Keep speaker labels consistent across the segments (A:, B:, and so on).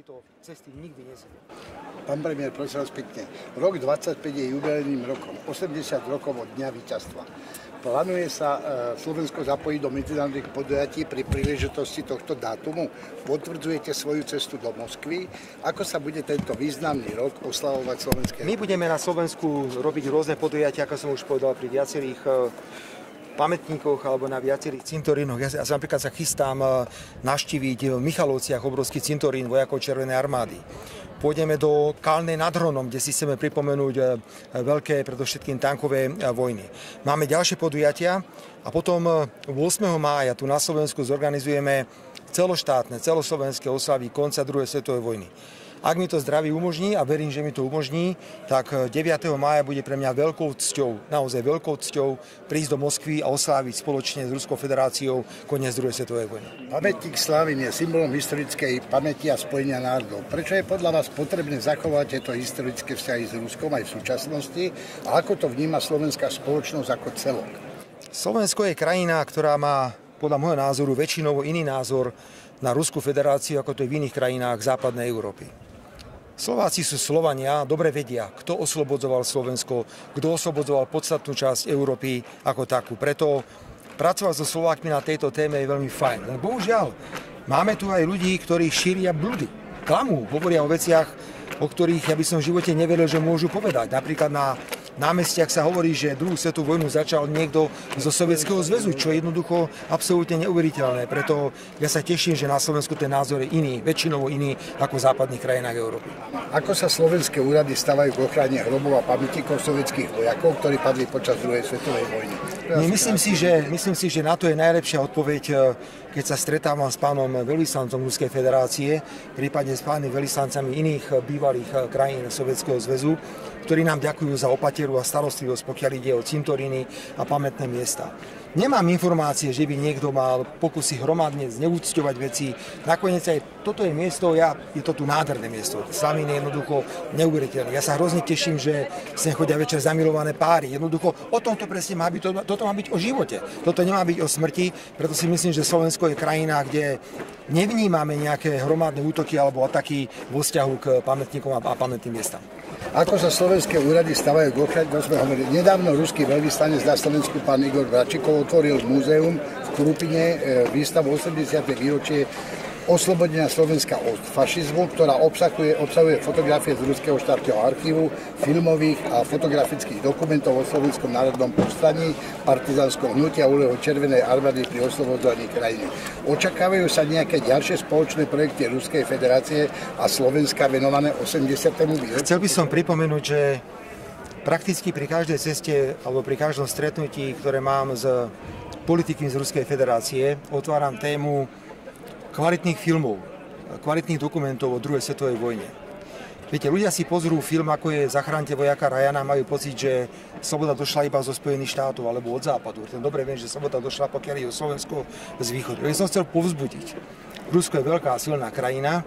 A: tejto cesty nikdy nezjedol.
B: Pán premiér, prosím vás pekne, rok 25 je jubilejným rokom, 80 rokov od dňa víťazstva. Plánuje sa Slovensko zapojiť do medzinárodných podujatí pri príležitosti tohto dátumu? Potvrdzujete svoju cestu do Moskvy? Ako sa bude tento významný rok oslavovať slovenské?
A: My budeme na Slovensku robiť rôzne podujatia, ako som už povedal, pri viacerých pamätníkoch alebo na viacerých cintorínoch. Ja napríklad sa chystám navštíviť v Michalovciach obrovský cintorín vojakov Červenej armády. Pôjdeme do Kalnej nad Hronom, kde si chceme pripomenúť veľké, predovšetkým tankové vojny. Máme ďalšie podujatia a potom 8. mája tu na Slovensku zorganizujeme celoštátne, celoslovenské oslavy konca druhej svetovej vojny. Ak mi to zdravie umožní, a verím, že mi to umožní, tak 9. mája bude pre mňa veľkou cťou, naozaj veľkou cťou prísť do Moskvy a osláviť spoločne s Ruskou federáciou koniec druhej svetovej vojny.
B: Pamätník Slavín je symbolom historickej pamäti a spojenia národov. Prečo je podľa vás potrebné zachovať tieto historické vzťahy s Ruskom aj v súčasnosti a ako to vníma slovenská spoločnosť ako celok?
A: Slovensko je krajina, ktorá má podľa môjho názoru väčšinovo iný názor na Ruskú federáciu, ako to je v iných krajinách západnej Európy. Slováci sú Slovania, dobre vedia, kto oslobodzoval Slovensko, kto oslobodzoval podstatnú časť Európy ako takú. Preto pracovať so Slovákmi na tejto téme je veľmi fajn. Len bohužiaľ, máme tu aj ľudí, ktorí šíria bludy, klamú, hovoria o veciach, o ktorých ja by som v živote neveril, že môžu povedať. Napríklad na námestiach sa hovorí, že druhú svetovú vojnu začal niekto zo Sovietskeho zväzu, čo je jednoducho absolútne neuveriteľné. Preto ja sa teším, že na Slovensku ten názor je iný, väčšinovo iný ako v západných krajinách Európy.
B: Ako sa slovenské úrady stavajú k ochrane hrobov a pamätníkov sovietských vojakov, ktorí padli počas druhej svetovej vojny?
A: Myslím si, že na to je najlepšia odpoveď, keď sa stretávam s pánom veľvyslancom Ruskej federácie, prípadne s pánmi veľvyslancami iných bývalých krajín Sovietskeho zväzu, ktorí nám ďakujú za opateru a starostlivosť, pokiaľ ide o cintoríny a pamätné miesta. Nemám informácie, že by niekto mal pokusy hromadne zneúcťovať veci. Nakoniec aj toto je miesto, je to tu nádherné miesto. Slavín je jednoducho neuveriteľný. Ja sa hrozne teším, že sem chodia večer zamilované páry. Jednoducho o tomto presne má byť, toto má byť o živote. Toto nemá byť o smrti, preto si myslím, že Slovensko je krajina, kde nevnímame nejaké hromadné útoky alebo ataky vo vzťahu k pamätníkom a pamätným miestam.
B: Ako sa slovenské úrady stavajú k ochrane? Nedávno ruský veľvyslanec na Slovensku pán Igor Bračikov otvoril múzeum v Krupine výstavu 80. výročie oslobodenia Slovenska od fašizmu, ktorá obsahuje fotografie z Ruského štátneho archívu, filmových a fotografických dokumentov o slovenskom národnom povstaní, partizánskom hnutí a úlohe Červenej armády pri oslobodzovaní krajiny. Očakávajú sa nejaké ďalšie spoločné projekty Ruskej federácie a Slovenska venované 80. výročiu?
A: Chcel by som pripomenúť, že prakticky pri každej ceste alebo pri každom stretnutí, ktoré mám s politikmi z Ruskej federácie, otváram tému kvalitných filmov, kvalitných dokumentov o druhej svetovej vojne. Viete, ľudia si pozrú film, ako je Zachránte vojaka Ryana, majú pocit, že sloboda došla iba zo Spojených štátov alebo od západu. Ten dobre viem, že sloboda došla, pokiaľ je o Slovensko z východu. Ja som chcel povzbudiť. Rusko je veľká a silná krajina,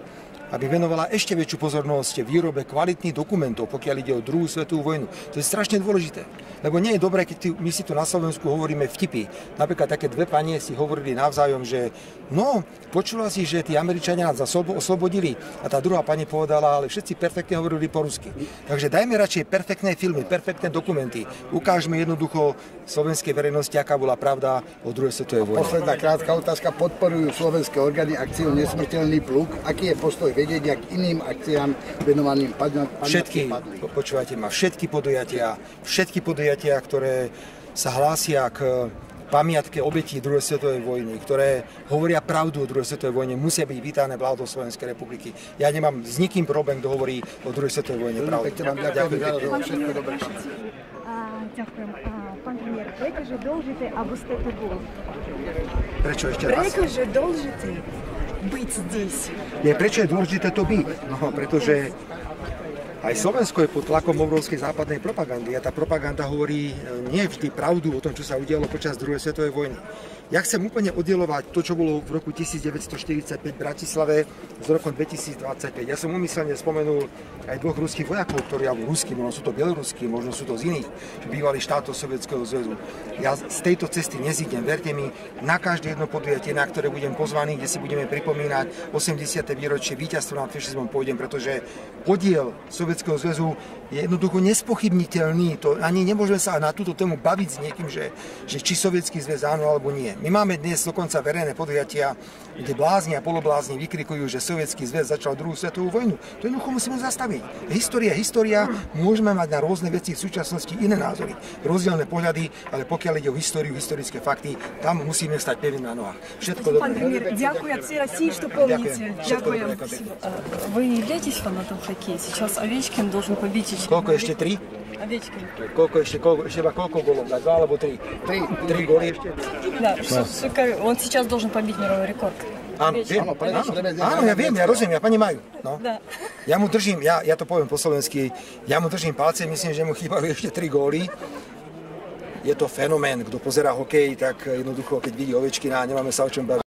A: aby venovala ešte väčšiu pozornosť výrobe kvalitných dokumentov, pokiaľ ide o druhú svetovú vojnu. To je strašne dôležité. Lebo nie je dobré, keď my si tu na Slovensku hovoríme vtipy. Napríklad také dve panie si hovorili navzájom, že no, počula si, že tí Američania nás oslobodili. A tá druhá pani povedala, ale všetci perfektne hovorili po rusky. Takže dajme radšej perfektné filmy, perfektné dokumenty. Ukážme jednoducho slovenskej verejnosti, aká bola pravda o druhej svetovej vojne.
B: Posledná krátka otázka. Podporujú slovenské orgány akciu Nesmrteľný pluk. Aký je postoj vedenia k iným akciám venovaným
A: všetky podujatia, ktoré sa hlásia k pamiatke obetí druhej svetovej vojny, ktoré hovoria pravdu o druhej svetovej vojne, musia byť vítané vládou Slovenskej republiky. Ja nemám s nikým problém, kto hovorí o druhej svetovej vojne pravdu.
C: Ďakujem. Pán premiér, pretože dôležité, aby ste tu bol?
A: Prečo ešte raz?
C: Pretože dôležité byť zdесь.
A: Prečo je dôležité to byť? No, pretože aj Slovensko je pod tlakom obrovskej západnej propagandy a tá propaganda hovorí nie vždy pravdu o tom, čo sa udialo počas druhej svetovej vojny. Ja chcem úplne oddielovať to, čo bolo v roku 1945 v Bratislave s rokom 2025. Ja som umyselne spomenul aj dvoch ruských vojakov, ktorí, alebo ruskí, možno sú to bieloruskí, možno sú to z iných bývalých štátov Sovietskeho zväzu. Ja z tejto cesty nezídem, verte mi, na každé jedno podujatie, na ktoré budem pozvaný, kde si budeme pripomínať 80. výročie víťazstva nad fašizmom, pôjdem, pretože podiel Sovietskeho zväzu je jednoducho nespochybniteľný. To ani nemôžeme sa na túto tému baviť s niekým, že či Sovietsky zväz áno alebo nie. My máme dnes dokonca verejné podujatia, kde blázni a poloblázni vykrikujú, že Sovietsky zväz začal druhú svetovú vojnu. To jednoducho musíme zastaviť. História, môžeme mať na rôzne veci v súčasnosti iné názory, rozdielne pohľady, ale pokiaľ ide o históriu, historické fakty, tam musíme stať pevne na nohách. Všetko
C: Пан премьер, дякую от всей России, что помните. Дякую.
D: Вы не являетесь фанатом хоккея? Сейчас Овечкин должен побить
A: Koľko ešte? 3?
D: Овечкин.
A: Koľko golov? 2 alebo 3? 3 góly ešte?
D: Да, он сейчас должен побить мировой рекорд.
A: Áno, ja viem, ja rozumiem, ja pani majú. No.
D: Да.
A: Ja mu držím, ja to poviem po slovensky, ja mu držím palce, myslím, že mu chýbajú ešte 3 góly. Je to fenomén, kto pozerá hokej, tak jednoducho, keď vidí Ovečkina, nemáme sa o čom baviť.